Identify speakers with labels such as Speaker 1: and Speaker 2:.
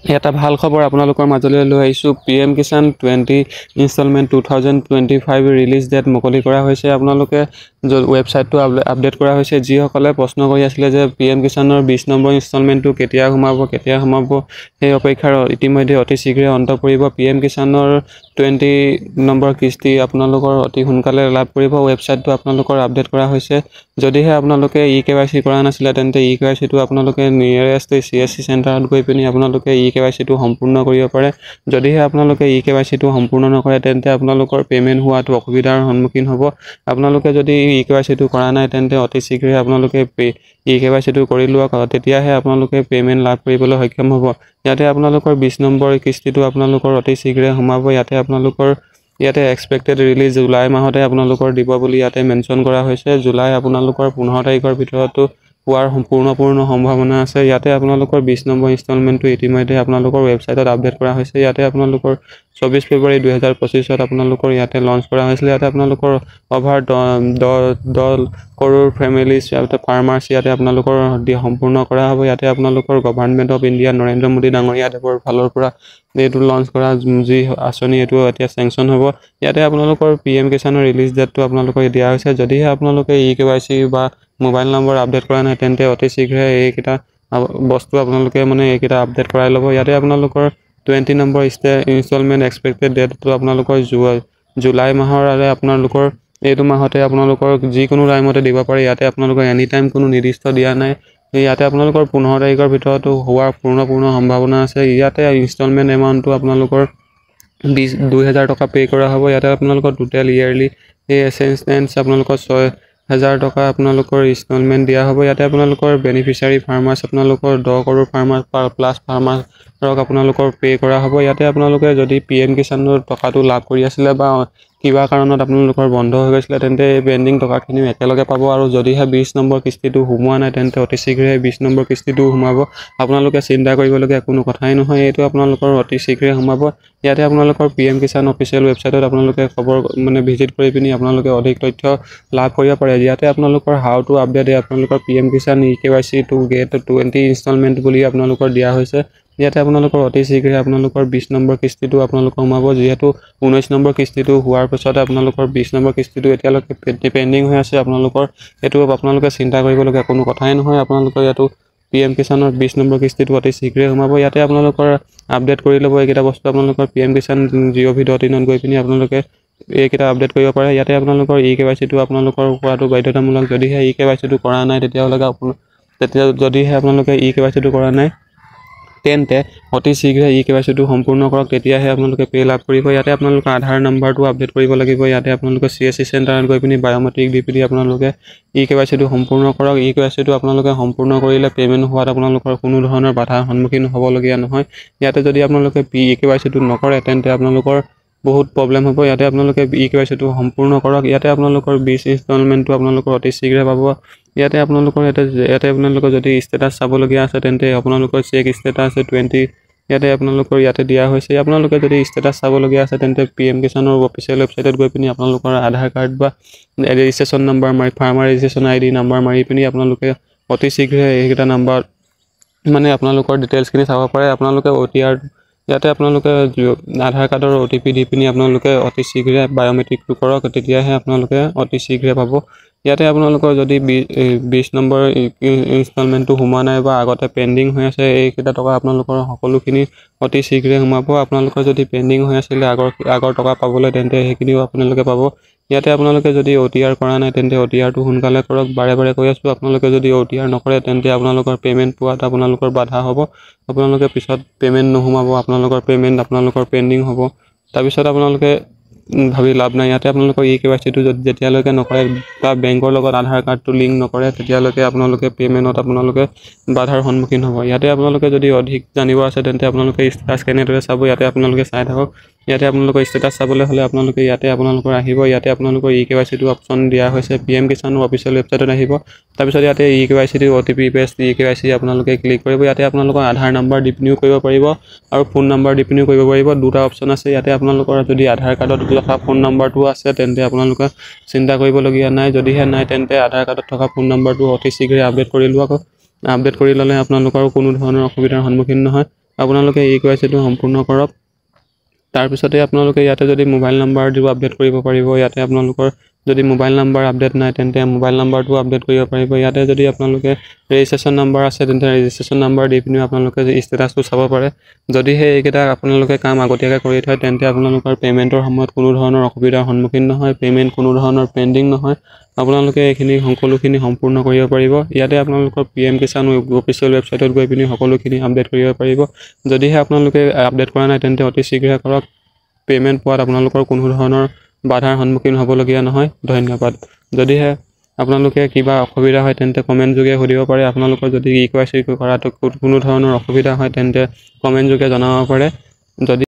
Speaker 1: এটা ভাল খবৰ আপোনালোকৰ মাজলৈ লৈ আহিছোঁ। PM Kisan 20 instalment 2025 release date মুকলি কৰা হৈছে। আপোনালোকে ৱেবছাইটটো আপডেট কৰা হৈছে। যিসকলে প্ৰশ্ন কৰি আছিলে যে PM কিষাণৰ 20 নম্বৰ ইনষ্টলমেণ্টটো কেতিয়া সোমাব সেই অপেক্ষাৰ ইতিমধ্যে অতি শীঘ্ৰে অন্ত পৰিব। PM কিষাণৰ 20 নম্বৰ কিস্তি আপোনালোকৰ অতি সোনকালে লাভ কৰিব। ৱেবছাইটটো আপোনালোকৰ আপডেট কৰা হৈছে। যদিহে আপোনালোকে EKYC কৰা নাছিলে তেন্তে EKYCটো আপোনালোকে নিয়েৰেষ্ট CSC চেণ্টাৰত গৈ পিনি আপোনালোকে EKYCটো সম্পূৰ্ণ কৰিব পাৰে। যদিহে আপোনালোকে EKYCটো সম্পূৰ্ণ নকৰে তেন্তে আপোনালোকৰ পে'মেণ্ট হোৱাটো অসুবিধাৰ সন্মুখীন হ'ব। আপোনালোকে যদি EKYCটো কৰা নাই তেন্তে অতি শীঘ্ৰে আপোনালোকে EKYCটো কৰি লোৱা, তেতিয়াহে আপোনালোকে পে'মেণ্ট লাভ কৰিবলৈ সক্ষম হ'ব। ইয়াতে আপোনালোকৰ 20 নম্বৰ কিস্তিটো আপোনালোকৰ অতি শীঘ্ৰে সোমাব। ইয়াতে এক্সপেক্টেড ৰিলিজ জুলাই মাহতে আপোনালোকৰ দিব বুলি ইয়াতে মেনশ্যন কৰা হৈছে। জুলাই আপোনালোকৰ 15 তাৰিখৰ ভিতৰতো পোৱাৰ পূৰ্ণ সম্ভাৱনা আছে। ইয়াতে আপোনালোকৰ 20 নম্বৰ ইনষ্টলমেণ্টটো ইতিমধ্যে আপোনালোকৰ ৱেবছাইটত আপডেট কৰা হৈছে। ইয়াতে আপোনালোকৰ 24 ফেব্ৰুৱাৰী 2025 আপোনালোকৰ ইয়াতে লঞ্চ কৰা হৈছিলে। ইয়াতে আপোনালোকৰ অভাৰ 10 কৰোৰ ফেমিলিজ ফাৰ্মাৰ্ছ ইয়াতে আপোনালোকৰ সম্পূৰ্ণ কৰা হ'ব। ইয়াতে আপোনালোকৰ government of India Narendra Modi ডাঙৰীয়া দেৱৰ ফালৰ পৰা এইটো লঞ্চ কৰা যি আঁচনি এইটো এতিয়া চেংচন হ'ব। ইয়াতে আপোনালোকৰ PM কিষাণৰ ৰিলিজ ডেটটো আপোনালোকক দিয়া হৈছে। যদিহে আপোনালোকে EKYC বা মোবাইল নম্বৰ আপডেট কৰা নাই তেন্তে অতি শীঘ্ৰে এইকেইটা বস্তু আপোনালোকে এইকেইটা আপডেট কৰাই ল'ব। ইয়াতে আপোনালোকৰ 20 নম্বৰ ইনষ্টলমেণ্ট এক্সপেক্টেড ডেটটো আপোনালোকৰ জুলাই মাহৰ আপোনালোকৰ এইটো মাহতে আপোনালোকৰ যিকোনো টাইমতে দিব পাৰে। ইয়াতে আপোনালোকৰ এনি টাইম কোনো নিৰ্দিষ্ট দিয়া নাই। ইয়াতে আপোনালোকৰ 15 তাৰিখৰ ভিতৰতো হোৱাৰ পূৰ্ণ সম্ভাৱনা আছে। ইয়াতে ইনষ্টলমেণ্ট এমাউণ্টটো আপোনালোকৰ 2000 টকা পে' কৰা হ'ব। ইয়াতে আপোনালোকৰ টোটেল ইয়াৰলি এছেঞ্চ আপোনালোকৰ 6000 টকা আপোনালোকৰ ইনষ্টলমেণ্ট দিয়া হ'ব। ইয়াতে আপোনালোকৰ বেনিফিচিয়াৰী ফাৰ্মাৰ্ছ আপোনালোকৰ 10 কৰোৰ প্লাছ ফাৰ্মাৰক আপোনালোকৰ পে' কৰা হ'ব। ইয়াতে আপোনালোকে যদি PM কিষাণৰ টকাটো লাভ কৰি আছিলে বা কিবা কাৰণত আপোনালোকৰ বন্ধ হৈ গৈছিলে তেন্তে এই পেণ্ডিং টকাখিনিও একেলগে পাব। আৰু যদিহে 20 নম্বৰ কিস্তিটো সোমোৱা নাই তেন্তে অতি শীঘ্ৰে 20 নম্বৰ কিস্তিটো সোমাব। আপোনালোকে চিন্তা কৰিবলগীয়া কোনো কথাই নহয়, এইটো আপোনালোকৰ অতি শীঘ্ৰে সোমাব। ইয়াতে আপোনালোকৰ PM কিষাণ অফিচিয়েল ৱেবছাইটত আপোনালোকে খবৰ ভিজিট কৰি পিনি আপোনালোকে অধিক তথ্য লাভ কৰিব পাৰে। ইয়াতে আপোনালোকৰ হাউ টু আপডেট আপোনালোকৰ PM Kisan EKYC to get 20 instalment বুলি আপোনালোকৰ দিয়া হৈছে। ইয়াতে আপোনালোকৰ অতি শীঘ্ৰে আপোনালোকৰ 20 নম্বৰ কিস্তিটো আপোনালোকৰ সোমাব। যিহেতু 19 নম্বৰ কিস্তিটো হোৱাৰ পিছতে আপোনালোকৰ 20 নম্বৰ কিস্তিটো এতিয়ালৈকে পেণ্ডিং হৈ আছে। এইটো আপোনালোকে চিন্তা কৰিবলগীয়া কোনো কথাই নহয়। আপোনালোকৰ ইয়াতো PM কিষাণৰ 20 নম্বৰ কিস্তিটো অতি শীঘ্ৰে সোমাব। ইয়াতে আপোনালোকৰ আপডেট কৰি ল'ব এইকেইটা বস্তু। আপোনালোকৰ PM কিষাণ gov.in গৈ পিনি আপোনালোকে এইকেইটা আপডেট কৰিব পাৰে। ইয়াতে আপোনালোকৰ EKYCটো আপোনালোকৰ কৰাটো বাধ্যতামূলক। যদিহে EKYCটো কৰা নাই যদিহে আপোনালোকে EKYCটো কৰা নাই তেন্তে অতি শীঘ্ৰে EKYCটো সম্পূৰ্ণ কৰক, তেতিয়াহে আপোনালোকে পে' লাভ কৰিব। ইয়াতে আপোনালোকৰ আধাৰ নাম্বাৰটো আপডেট কৰিব লাগিব। ইয়াতে আপোনালোকে CSC চেণ্টাৰত গৈ পিনি বায়'মেট্ৰিক দি পিনি আপোনালোকে EKYCটো সম্পূৰ্ণ কৰক। EKYCটো আপোনালোকে সম্পূৰ্ণ কৰিলে পে'মেণ্ট হোৱাত আপোনালোকৰ কোনো ধৰণৰ বাধাৰ সন্মুখীন হ'বলগীয়া নহয়। ইয়াতে যদি আপোনালোকে EKYCটো নকৰে তেন্তে আপোনালোকৰ বহুত প্ৰব্লেম হ'ব। ইয়াতে আপোনালোকে EKYCটো সম্পূৰ্ণ কৰক। ইয়াতে আপোনালোকৰ 20 ইনষ্টলমেণ্টটো আপোনালোকৰ অতি শীঘ্ৰে পাব। ইয়াতে আপোনালোকৰ আপোনালোকৰ যদি ষ্টেটাছ চাবলগীয়া আছে তেন্তে আপোনালোকৰ চেক ষ্টেটাছ 20 ইয়াতে আপোনালোকৰ দিয়া হৈছে। আপোনালোকে যদি ষ্টেটাছ চাবলগীয়া আছে তেন্তে PM কিষাণৰ অফিচিয়েল ৱেবছাইটত গৈ পিনি আপোনালোকৰ আধাৰ কাৰ্ড বা ৰেজিষ্ট্ৰেশ্যন নম্বৰ মাৰি ফাৰ্মাৰ ৰেজিষ্ট্ৰেশ্যন ID নাম্বাৰ মাৰি পিনি আপোনালোকে অতি শীঘ্ৰে এইকেইটা নাম্বাৰ আপোনালোকৰ ডিটেইলছখিনি চাব পাৰে। আপোনালোকে OTR ইয়াতে আপোনালোকে আধাৰ কাৰ্ডৰ OTP দি পিনি আপোনালোকে অতি শীঘ্ৰে বায়'মেট্ৰিকটো কৰক, তেতিয়াহে আপোনালোকে অতি শীঘ্ৰে পাব। ইয়াতে আপোনালোকৰ যদি 20 নম্বৰ ইনষ্টলমেণ্টটো সোমোৱা নাই বা আগতে পেণ্ডিং হৈ আছে এইকেইটা টকা আপোনালোকৰ সকলোখিনি অতি শীঘ্ৰে সোমাব। আপোনালোকৰ যদি পেণ্ডিং হৈ আছিলে আগৰ টকা পাবলৈ তেন্তে সেইখিনিও আপোনালোকে পাব। ইয়াতে আপোনালোকে যদি OTR কৰা নাই তেন্তে OTRটো সোনকালে কৰক। বাৰে কৈ আছোঁ, আপোনালোকে যদি OTR নকৰে তেন্তে আপোনালোকৰ পে'মেণ্ট পোৱাত আপোনালোকৰ বাধা হ'ব। আপোনালোকে পিছত পে'মেণ্ট নোসোমাব, আপোনালোকৰ পে'মেণ্ট পেণ্ডিং হ'ব। তাৰপিছত আপোনালোকে ভাবি লাভ নাই। ইয়াতে আপোনালোকৰ EKYCটো যেতিয়ালৈকে নকৰে বা বেংকৰ লগত আধাৰ কাৰ্ডটো লিংক নকৰে তেতিয়ালৈকে আপোনালোকে পে'মেণ্টত বাধাৰ সন্মুখীন হ'ব। ইয়াতে আপোনালোকে যদি অধিক জানিব আছে তেন্তে আপোনালোকে ষ্টেটাছ কেনেদৰে চাব ইয়াতে আপোনালোকে চাই থাকক। ইয়াতে আপোনালোকৰ ষ্টেটাছ চাবলৈ হ'লে আপোনালোকে ইয়াতে আহিব। ইয়াতে আপোনালোকৰ EKYCটো অপশ্যন দিয়া হৈছে। PM কিষাণৰ অফিচিয়েল ৱেবছাইটত আহিব। তাৰপিছত ইয়াতে EKYCটো OTP বেষ্ট EKYC আপোনালোকে ক্লিক কৰিব। ইয়াতে আপোনালোকৰ আধাৰ নাম্বাৰ দি পিনিও কৰিব পাৰিব আৰু ফোন নাম্বাৰ দি পিনিও কৰিব পাৰিব। দুটা অপশ্যন আছে। ইয়াতে আপোনালোকৰ যদি আধাৰ কাৰ্ডত থকা ফোন নাম্বাৰটো আছে তেন্তে আপোনালোকে চিন্তা কৰিবলগীয়া নাই। যদিহে নাই তেন্তে আধাৰ কাৰ্ডত থকা ফোন নাম্বাৰটো অতি শীঘ্ৰে আপডেট কৰি লোৱা। আপডেট কৰি ল'লে আপোনালোকৰ কোনো ধৰণৰ অসুবিধাৰ সন্মুখীন নহয়। আপোনালোকে KYCটো সম্পূৰ্ণ কৰক। তাৰপিছতে আপোনালোকে ইয়াতে যদি মোবাইল নাম্বাৰ দিব আপডেট কৰিব পাৰিব। ইয়াতে আপোনালোকৰ যদি মোবাইল নাম্বাৰ আপডেট নাই তেন্তে মোবাইল নাম্বাৰটো আপডেট কৰিব পাৰিব। ইয়াতে যদি আপোনালোকে ৰেজিষ্ট্ৰেশ্যন নাম্বাৰ আছে তেন্তে ৰেজিষ্ট্ৰেশ্যন নাম্বাৰ দি পিনি আপোনালোকে ষ্টেটাছটো চাব পাৰে। যদিহে এইকেইটা আপোনালোকে কাম আগতীয়াকৈ কৰি থয় তেন্তে আপোনালোকৰ পে'মেণ্টৰ সময়ত কোনো ধৰণৰ অসুবিধাৰ সন্মুখীন নহয়, পে'মেণ্ট কোনো ধৰণৰ পেণ্ডিং নহয়। আপোনালোকে এইখিনি সকলোখিনি সম্পূৰ্ণ কৰিব পাৰিব। ইয়াতে আপোনালোকৰ PM কিষাণ অফিচিয়েল ৱেবছাইটত গৈ পিনি সকলোখিনি আপডেট কৰিব পাৰিব। যদিহে আপোনালোকে আপডেট কৰা নাই তেন্তে অতি শীঘ্ৰে কৰক। পে'মেণ্ট পোৱাত আপোনালোকৰ কোনো ধৰণৰ বাধাৰ সন্মুখীন হ'বলগীয়া নহয়। ধন্যবাদ। যদিহে আপোনালোকে কিবা অসুবিধা হয় তেন্তে কমেণ্ট যোগে সুধিব পাৰে। আপোনালোকৰ যদি KYC কৰাটো কোনো ধৰণৰ অসুবিধা হয় তেন্তে কমেণ্ট যোগে জনাব পাৰে। যদি